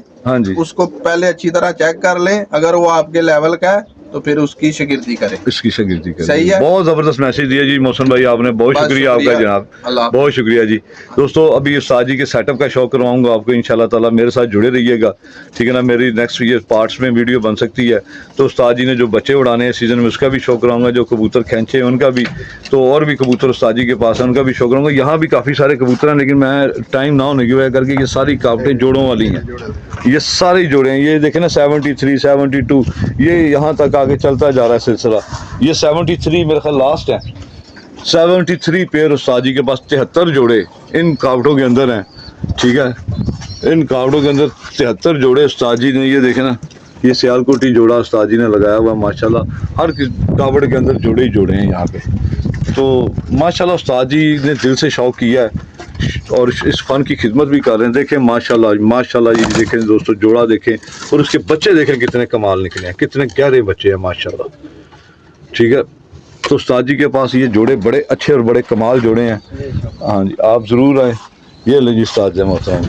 اس کو پہلے اچھی طرح چیک کر لیں. اگر وہ آپ کے لیول کا ہے تو پھر اس کی شاگردی کریں. صحیح ہے. بہت زبردست میسج دیا جی محسن بھائی آپ نے, بہت شکریہ آپ کا جناب, بہت شکریہ جی. دوستو ابھی استاد جی کے سیٹ اپ کا شوق کرواؤں گا آپ کو انشاءاللہ تعالیٰ. میرے ساتھ جڑے رہیے گا, ٹھیک ہے نا. میری نیکسٹ یہ پارٹس میں ویڈیو بن سکتی ہے. تو استاد جی نے جو بچے اڑانے ہیں سیزن میں, اس کا بھی شوق کراؤں گا. جو کبوتر کھینچے ان کا بھی, تو اور بھی کبوتر استاد جی کے پاس ہیں, ان کا بھی شوق کراؤں گا. یہاں بھی کافی سارے کبوتر ہیں, لیکن میں ٹائم نہ ہونے کی وجہ کر کے یہ ساری کاوٹیں جوڑوں والی ہیں. یہ سارے جوڑے ہیں, یہ دیکھیں نا 73 72, یہ یہاں تک آگے چلتا جا رہا ہے سلسلہ. یہ 73 میرے خیال لاسٹ ہے. 73 پیر استاد جی کے پاس, 73 جوڑے ان کاوٹوں کے اندر ہیں, ٹھیک ہے. ان کاوٹوں کے اندر 73 جوڑے استاد جی نے, یہ دیکھیں نا, یہ سیالکوٹی جوڑا استاد جی نے لگایا ہوا ماشاءاللہ. ہر کاوٹ کے اندر جوڑے ہی جوڑے ہیں یہاں پہ. تو ماشاءاللہ استاد جی نے دل سے شوق کیا ہے اور اس فن کی خدمت بھی کر رہے ہیں. دیکھیں ماشاءاللہ ماشاءاللہ, یہ دیکھیں دوستو جوڑا دیکھیں, اور اس کے بچے دیکھیں کتنے کمال نکلے ہیں, کتنے گہرے بچے ہیں ماشاءاللہ, ٹھیک ہے. تو استاد جی کے پاس یہ جوڑے بڑے اچھے اور بڑے کمال جوڑے ہیں. ہاں جی, آپ ضرور آئیں. یہ لے جی استاد جی محترم,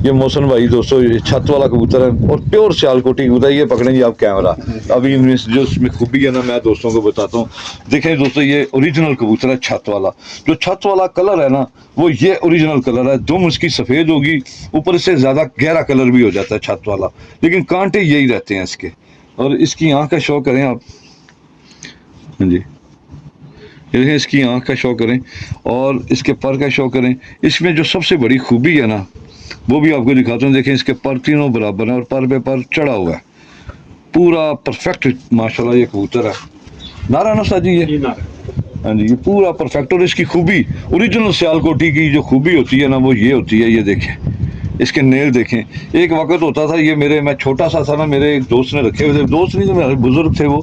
یہ محسن بھائی دوستو, یہ چھت والا کبوتر ہے اور پیور سیالکوٹی کبوتر ہے. یہ پکڑیں جی آپ کیمرہ. ابھی ان میں جو اس میں خوبی ہے نا, میں دوستوں کو بتاتا ہوں. دیکھیں دوستو, یہ اوریجنل کبوتر ہے چھت والا. جو چھت والا کلر ہے نا, وہ یہ اوریجنل کلر ہے. دم اس کی سفید ہوگی, اوپر سے زیادہ گہرا کلر بھی ہو جاتا ہے چھت والا, لیکن کانٹے یہی رہتے ہیں اس کے. اور اس کی آنکھ کا شوق کریں آپ. ہاں جی, دیکھیں اس کی آنکھ کا شوق کریں اور اس کے پر کا شوق کریں. اس میں جو سب سے بڑی خوبی ہے نا, وہ بھی آپ کو دکھاتا ہوں. دیکھیں اس کے پر تینوں برابر ہیں اور پر پہ پر چڑھا ہوا ہے, پورا پرفیکٹ ماشاءاللہ. یہ کبوتر ہے نارا نا استاد جی, یہ ہاں جی یہ پورا پرفیکٹ. اور اس کی خوبی اوریجنل سیالکوٹی کی جو خوبی ہوتی ہے نا وہ یہ ہوتی ہے. یہ دیکھیں اس کے نیل دیکھیں. ایک وقت ہوتا تھا یہ میں چھوٹا سا تھا نا, میرے ایک دوست نے رکھے ہوئے تھے, دوست نہیں تھے میرے بزرگ تھے وہ,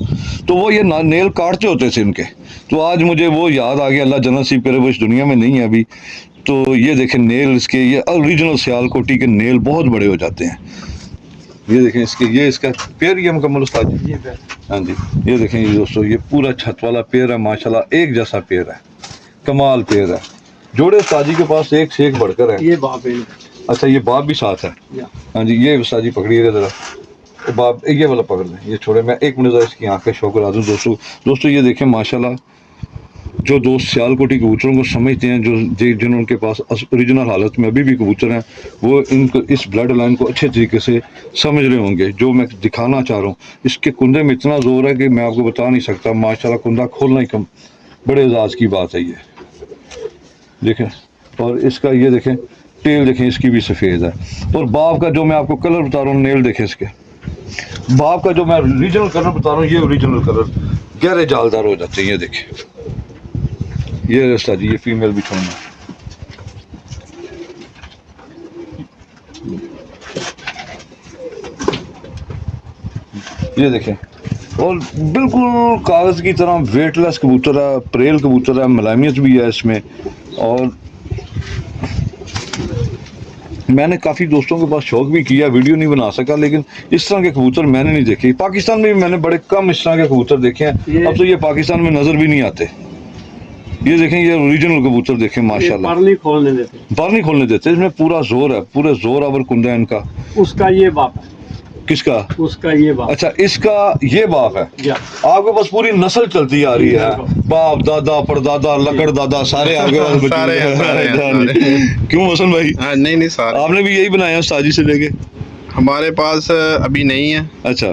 تو وہ یہ نیل کاٹتے ہوتے تھے ان کے. تو آج مجھے وہ یاد آ گیا, اللہ جنت نصیب کرے, وہ اس دنیا میں نہیں ہے ابھی. تو یہ دیکھیں نیل اس کے, یہ اوریجنل سیالکوٹی کے نیل بہت بڑے ہو جاتے ہیں. یہ دیکھیں اس کے, یہ اس کا پیر یہ مکمل استاد جی. ہاں جی یہ دیکھیں یہ دوستو, یہ پورا چھت والا پیر ہے ماشاءاللہ, ایک جیسا پیر ہے, کمال پیر ہے. جوڑے استاد جی کے پاس ایک سے ایک بڑھ کر ہے. یہ باپ ہے. اچھا یہ باپ بھی ساتھ ہے. ہاں جی یہ استاد جی پکڑیے گا ذرا, باپ یہ والا پکڑ لیں, یہ چھوڑے, میں ایک منٹ ذرا اس کی آنکھیں شو کرا دوں دوستو. یہ دیکھیں ماشاءاللہ, جو دوست سیالکوٹی کبوتروں کو سمجھتے ہیں, جنہوں کے پاس اوریجنل حالت میں ابھی بھی کبوتر ہیں, وہ ان کو اس بلڈ لائن کو اچھے طریقے سے سمجھ رہے ہوں گے. جو میں دکھانا چاہ رہا ہوں, اس کے کندھے میں اتنا زور ہے کہ میں آپ کو بتا نہیں سکتا. ماشاءاللہ کندھا کھولنا ہی کم بڑے اعزاز کی بات ہے. یہ دیکھیں, اور اس کا یہ دیکھیں ٹیل دیکھیں, اس کی بھی سفید ہے. اور باپ کا جو میں آپ کو کلر بتا رہا ہوں, نیل دیکھیں اس کے, باپ کا جو میں اوریجنل کلر بتا رہا ہوں, یہ اوریجنل کلر گہرے جالدار ہو جاتے ہیں. یہ دیکھیں یہ رستہ جی, یہ فیمیل بھی چھوڑنا. یہ دیکھیں, اور بالکل کاغذ کی طرح ویٹ لیس کبوتر ہے, پریل کبوتر ہے, ملائمیت بھی ہے اس میں. اور میں نے کافی دوستوں کے پاس شوق بھی کیا, ویڈیو نہیں بنا سکا, لیکن اس طرح کے کبوتر میں نے نہیں دیکھے. پاکستان میں بھی میں نے بڑے کم اس طرح کے کبوتر دیکھے ہیں, اب تو یہ پاکستان میں نظر بھی نہیں آتے. یہ دیکھیں یہ اوریجنل کبوتر دیکھیں ماشاءاللہ, پر نہیں کھولنے دیتے, پر نہیں کھولنے دیتے. اس میں پورا زور ہے, پورے زور آور کندہ ہے ان کا. اس کا یہ باپ ہے. کس کا؟ اس کا یہ باپ. اچھا اس کا یہ باپ ہے. آپ کے پاس پوری نسل چلتی آ رہی ہے, باپ دادا پردادا لکڑ دادا سارے آپ کے پاس. کیوں حسن بھائی؟ نہیں سارے آپ نے بھی یہی بنایا استاد جی سے لے کے؟ ہمارے پاس ابھی نہیں ہے. اچھا,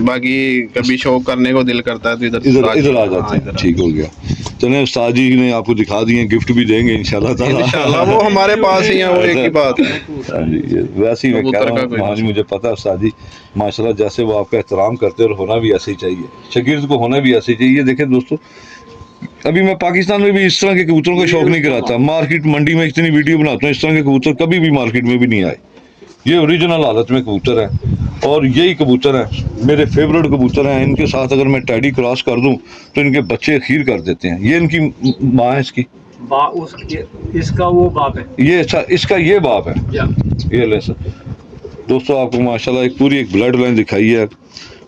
باقی کبھی شوق کرنے کو دل کرتا ہے تو ادھر آ جاتے ہیں. ٹھیک ہو گیا, چلیں استاد جی نے آپ کو دکھا دیے, گفٹ بھی دیں گے انشاءاللہ تعالیٰ. وہ ہمارے پاس ہی ہیں, وہ ایک ہی بات ہے. ویسے ہی میں کہہ رہا ہوں, ہاں جی مجھے پتا ہے استاد جی ماشاءاللہ جیسے وہ آپ کا احترام کرتے اور ہونا بھی ایسے ہی چاہیے, شاگرد کو ہونا بھی ایسے ہی چاہیے. یہ دیکھیں دوستو, ابھی میں پاکستان میں بھی اس طرح کے کبوتروں کا شوق نہیں کراتا. مارکیٹ منڈی میں اتنی ویڈیو بناتا ہوں, اس طرح کے کبوتر کبھی بھی مارکیٹ میں بھی نہیں آئے. یہ اوریجنل حالت میں کبوتر ہیں, اور یہی کبوتر ہیں میرے فیوریٹ کبوتر ہیں. ان کے ساتھ اگر میں ٹیڈی کراس کر دوں تو ان کے بچے خیر کر دیتے ہیں. یہ ان کی ماں ہے, اس کی اس کا وہ باپ ہے. یہ اچھا اس کا یہ باپ ہے. یہ لے سر دوستو, آپ کو ماشاءاللہ ایک پوری ایک بلڈ لائن دکھائی ہے,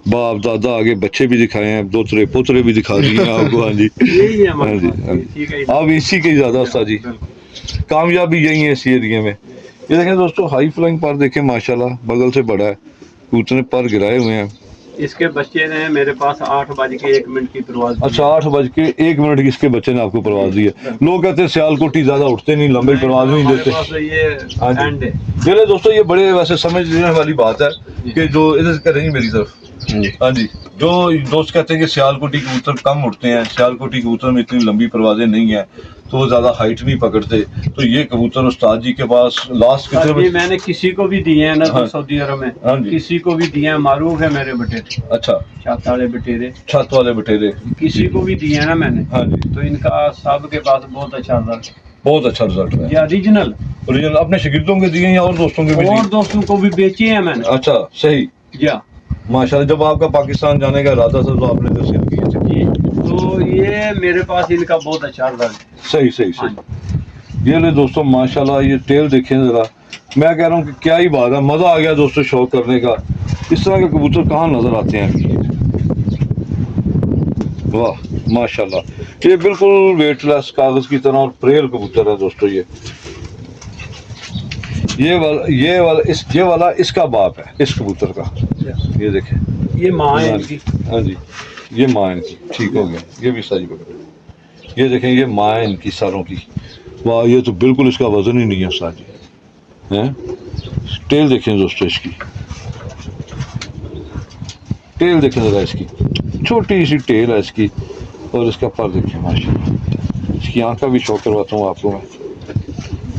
باپ دادا آگے بچے بھی دکھائے ہیں, دوترے پوترے بھی دکھا دیے ہیں آپ کو. ہاں جی ہاں جی, آپ اسی کے زیادہ استاد جی کامیابی یہی ہے اس ایریے میں. یہ دیکھیں دوستو ہائی فلائنگ پر دیکھیں ماشاءاللہ, بغل سے بڑا ہے, کبوتر نے پر گرائے ہوئے ہیں. اس کے بچے نے میرے پاس 8:01 کی پرواز. اچھا 8:01 کی اس کے بچے نے آپ کو پرواز دی ہے. لوگ کہتے ہیں سیالکوٹی زیادہ اٹھتے نہیں, لمبی پرواز نہیں دیتے. چلے دوستو, یہ بڑے ویسے سمجھ لینے والی بات ہے کہ جو ادھر کر رہی ہیں میری طرف. ہاں جی, جو دوست کہتے ہیں کہ سیالکوٹی کبوتر کم اٹھتے ہیں, سیالکوٹی کبوتر میں اتنی لمبی پروازیں نہیں ہیں, تو وہ زیادہ ہائٹ نہیں پکڑتے, تو یہ کبوتر استاد جی کے پاس لاسٹ کتنے میں نے کسی کو بھی دیے ہیں نا سعودی عرب میں, کسی کو بھی دیے ہیں. معروف ہے میرے بٹیرے. اچھا, چھت والے بٹیرے, چھت والے بٹیرے کسی کو بھی دیے ہیں نا میں نے. ہاں جی, تو ان کا سب کے پاس بہت اچھا رزلٹ, بہت اچھا رزلٹ ہے. یہ اوریجنل اپنے شاگردوں کے دیے یا اور دوستوں کے بھی؟ اور دوستوں کو بھی بیچے ہیں میں نے. اچھا صحیح, ماشاءاللہ. جب آپ کا پاکستان جانے کا ارادہ تھا تو آپ نے ترسیل کیے تھے. تو یہ میرے پاس ان کا بہت اچھا رزلٹ ہے. صحیح صحیح صحیح. یہ لے دوستوں ماشاءاللہ, یہ ٹیل دیکھیں ذرا, میں کہہ رہا ہوں کہ کیا ہی بات ہے, مزہ آ گیا دوستوں شوق کرنے کا. اس طرح کے کبوتر کہاں نظر آتے ہیں, واہ ماشاءاللہ. یہ بالکل ویٹ لیس کاغذ کی طرح اور پریل کبوتر ہے دوستوں. یہ والا اس کا باپ ہے, اس کبوتر کا. یہ دیکھیں, یہ ماں ہے ان کی. ہاں جی, یہ ماں ان کی. ٹھیک ہو گیا, یہ بھی ساری پکڑ. یہ دیکھیں یہ ماں ہے ان کی ساروں کی. واہ, یہ تو بالکل اس کا وزن ہی نہیں ہے استاد جی. ٹیل دیکھیں دوستوں, اس کی ٹیل دیکھیں ذرا, اس کی چھوٹی سی ٹیل ہے اس کی, اور اس کا پر دیکھیں ماشاءاللہ. اس کی آنکھ کا بھی شوق کرواتا ہوں آپ کو میں.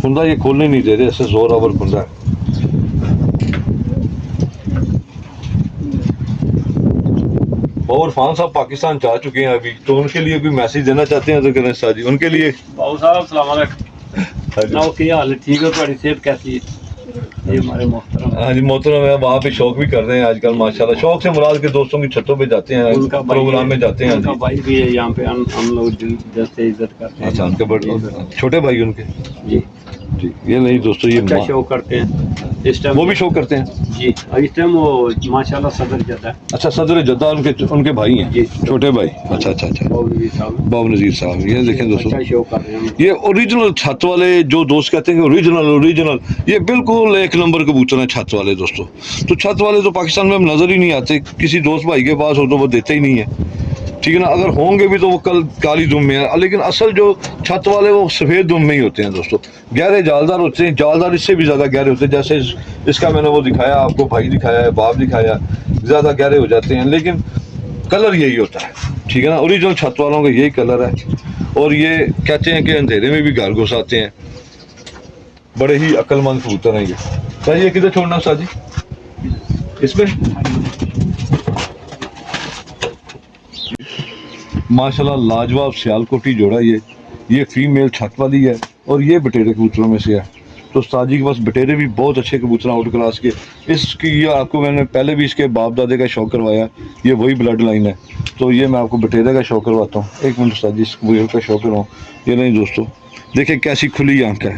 کندھا یہ کھولنے نہیں دے رہے, ایسے زور آور کندھا ہے. اور فان صاحب پاکستان جا چکے ہیں ابھی, تو ان کے لیے کوئی میسج دینا چاہتے ہیں تو کریں استاد جی, ان کے لیے. باؤ صاحب السلام علیکم. نا کیا حال ہے, ٹھیک ہے, تھوڑی صحت کیسی ہے؟ یہ ہمارے محترم. ہاں جی محترم ہے, وہاں پہ شوق بھی کر رہے ہیں آج کل ماشاءاللہ. شوق سے مراد کے دوستوں کی چھتوں پہ جاتے ہیں, پروگرام میں جاتے ہیں. ان کا بھائی بھی ہے یہاں پہ, ہم لوگ دل سے عزت کرتے ہیں. اچھا, ان کے بڑے چھوٹے بھائی ان کے. جی جی, یہ نہیں دوستوں, یہ اچھا شو کرتے ہیں اس ٹائم. وہ بھی شو کرتے ہیں. جی, اس ٹائم وہ ماشاءاللہ صدر جدہ. اچھا, صدر جدہ ان کے بھائی ہیں, جی چھوٹے بھائی. اچھا اچھا اچھا, باب نذیر صاحب. یہ دیکھیں دوستوں, اچھا شو کر رہے ہیں. یہ اوریجنل چھت والے جو دوست کہتے ہیں کہ اوریجنل, یہ بالکل ایک نمبر کبوتر ہیں چھت والے دوستوں. تو چھت والے تو پاکستان میں ہم نظر ہی نہیں آتے, کسی دوست بھائی کے پاس ہو تو وہ دیتے ہی نہیں ہے, ٹھیک ہے نا. اگر ہوں گے بھی تو وہ کالی دم میں ہیں, لیکن اصل جو چھت والے وہ سفید دم میں ہی ہوتے ہیں دوستوں. گہرے جالدار ہوتے ہیں, جالدار اس سے بھی زیادہ گہرے ہوتے ہیں, جیسے اس کا میں نے وہ دکھایا آپ کو, بھائی دکھایا ہے, باپ دکھایا, زیادہ گہرے ہو جاتے ہیں, لیکن کلر یہی ہوتا ہے, ٹھیک ہے نا. اوریجنل چھت والوں کا یہی کلر ہے, اور یہ کہتے ہیں کہ اندھیرے میں بھی گھر گھس آتے ہیں. بڑے ہی عقل مند کبوتر ہیں یہ. یہ کدھر چھوڑنا استاد جی اس میں؟ ماشاءاللہ لاجواب سیالکوٹی جوڑا یہ فیمیل چھت والی ہے, اور یہ بٹیرے کبوتروں میں سے ہے. تو استاد جی کے پاس بٹیرے بھی بہت اچھے کبوتر ہیں آؤٹ کلاس کے. اس کی یہ آپ کو میں نے پہلے بھی اس کے باپ دادے کا شوق کروایا, یہ وہی بلڈ لائن ہے. تو یہ میں آپ کو بٹیرے کا شوق کرواتا ہوں. ایک منٹ استاد جی, اس کبوتر کا شوق کرواؤں. یہ نہیں دوستوں, دیکھیں کیسی کھلی آنکھ ہے,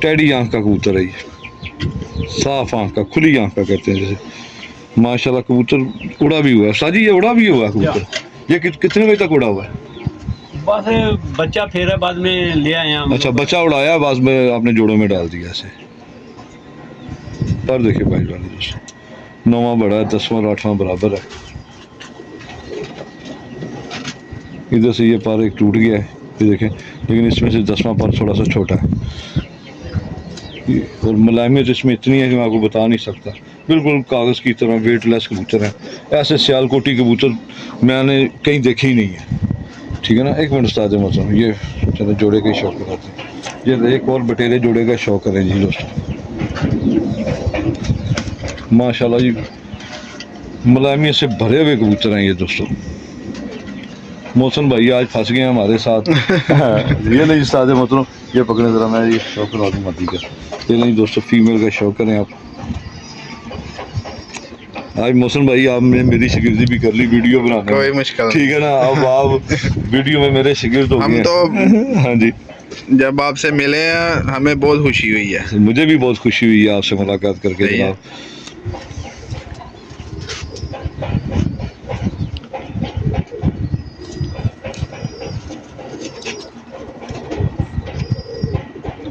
ٹیڈی آنکھ کا کبوتر ہے یہ, صاف آنکھ کا, کھلی آنکھ کا کہتے ہیں جیسے. ماشاءاللہ کبوتر اڑا بھی ہوا ہے استاد جی, یہ اڑا بھی ہوا ہے کبوتر. یہ کتنے بجے تک اڑا ہوا ہے؟ بس بچہ پھیرا بعد میں لے آئے ہیں. اچھا, بچہ اڑایا بعد میں آپ نے جوڑوں میں ڈال دیا ایسے. پر دیکھیے بھائی والے دوست, 9واں بڑا ہے, 10واں اور 8واں برابر ہے. ادھر سے یہ پر ایک ٹوٹ گیا ہے, یہ دیکھیں, لیکن اس میں سے 10واں پر تھوڑا سا چھوٹا ہے, اور ملائمیت اس میں اتنی ہے کہ میں آپ کو بتا نہیں سکتا. بالکل کاغذ کی طرح ویٹ لیس کبوتر ہیں. ایسے سیالکوٹی کبوتر میں نے کہیں دیکھے ہی نہیں ہے, ٹھیک ہے نا. ایک منٹ استاد محترم, یہ چلو جوڑے کا شوق کراتے ہیں. یہ ایک اور بٹیرے جوڑے کا شوق کریں جی دوستوں. ماشاءاللہ جی, ملائمیت سے بھرے ہوئے کبوتر ہیں یہ دوستوں. محسن بھائی آج پھنس گئے ہیں ہمارے ساتھ. یہ نہیں استاد محترم, یہ پکڑے ذرا, میں یہ شوق کروا دوں مدی کا. یہ نہیں دوستوں, فیمیل کا شوق کریں آپ. آج محسن بھائی آپ نے میری شگردی بھی کر لی ویڈیو بنانے, کوئی مشکل, ٹھیک ہے نا. اب آپ ویڈیو میں میرے شگرد ہو گئے. ہم تو ہاں جی, جب آپ سے ملے ہیں ہمیں بہت خوشی ہوئی ہے. مجھے بھی بہت خوشی ہوئی ہے آپ سے ملاقات کر کے جناب.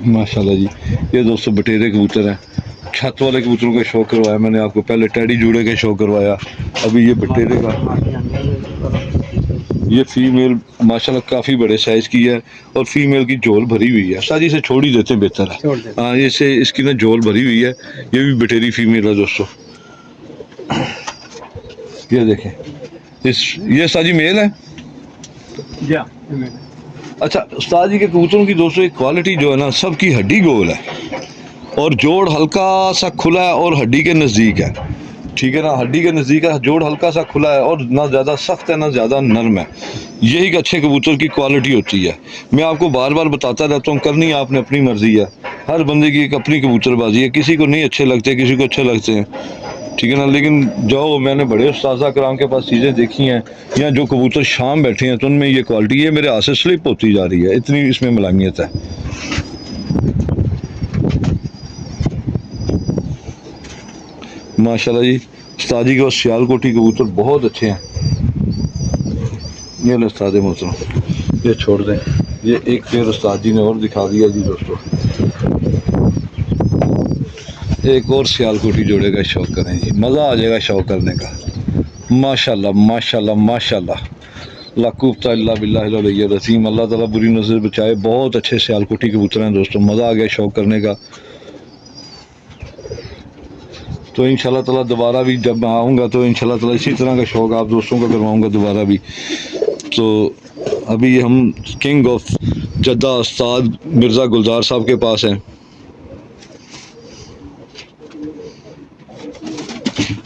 ماشاءاللہ جی, یہ دوستوں بٹیرے کبوتر ہیں. چھت والے کبوتروں کا شوق کروایا میں نے آپ کو, پہلے ٹیڈی جوڑے کا شوق کروایا, ابھی یہ بٹیرے کا. یہ فیمیل ماشاءاللہ کافی بڑے سائز کی ہے, اور فیمیل کی جول بھری ہوئی ہے. ساجی سے چھوڑ ہی دیتے ہیں بہتر ہے. ہاں, اس کی نا جول بھری ہوئی ہے. یہ بھی بٹیری فیمیل ہے دوستوں. یہ دیکھیں, یہ ساجی میل ہے. اچھا استاد جی کے کبوتروں کی دوستوں ایک کوالٹی جو ہے نا, سب کی ہڈی گول ہے, اور جوڑ ہلکا سا کھلا ہے اور ہڈی کے نزدیک ہے, ٹھیک ہے نا. ہڈی کے نزدیک ہے, جوڑ ہلکا سا کھلا ہے, اور نہ زیادہ سخت ہے نہ زیادہ نرم ہے. یہی ایک اچھے کبوتر کی کوالٹی ہوتی ہے. میں آپ کو بار بار بتاتا رہتا ہوں, کرنی آپ نے اپنی مرضی ہے. ہر بندے کی ایک اپنی کبوتر بازی ہے, کسی کو نہیں اچھے لگتے, کسی کو اچھے لگتے ہیں, ٹھیک ہے نا. لیکن جو میں نے بڑے استاذہ کرام کے پاس چیزیں دیکھی ہیں, یا جو کبوتر شام بیٹھے ہیں, تو ان میں یہ کوالٹی ہے. میرے ہاتھ سے سلپ ہوتی جا رہی ہے, اتنی اس میں ملائمیت ہے. ماشاءاللہ جی, استاد جی کے پاس سیالکوٹی کبوتر بہت اچھے ہیں. یہ لے استاد محترم, یہ چھوڑ دیں. یہ ایک پیر استاد جی نے اور دکھا دیا جی دوستوں. ایک اور سیالکوٹی جوڑے کا شوق کریں جی, مزہ آ جائے گا شوق کرنے کا. ماشاءاللہ ماشاءاللہ ماشاءاللہ, لا قوت الا باللہ العلی العظیم. اللہ تعالیٰ بری نظر بچائے. بہت اچھے سیالکوٹی کبوتر ہیں دوستوں, مزہ آ گیا شوق کرنے کا. تو انشاءاللہ تعالیٰ دوبارہ بھی جب میں آؤں گا تو انشاءاللہ تعالیٰ اسی طرح کا شوق آپ دوستوں کو کرواؤں گا دوبارہ بھی. تو ابھی ہم کنگ آف جدہ استاد مرزا گلزار صاحب کے پاس ہیں.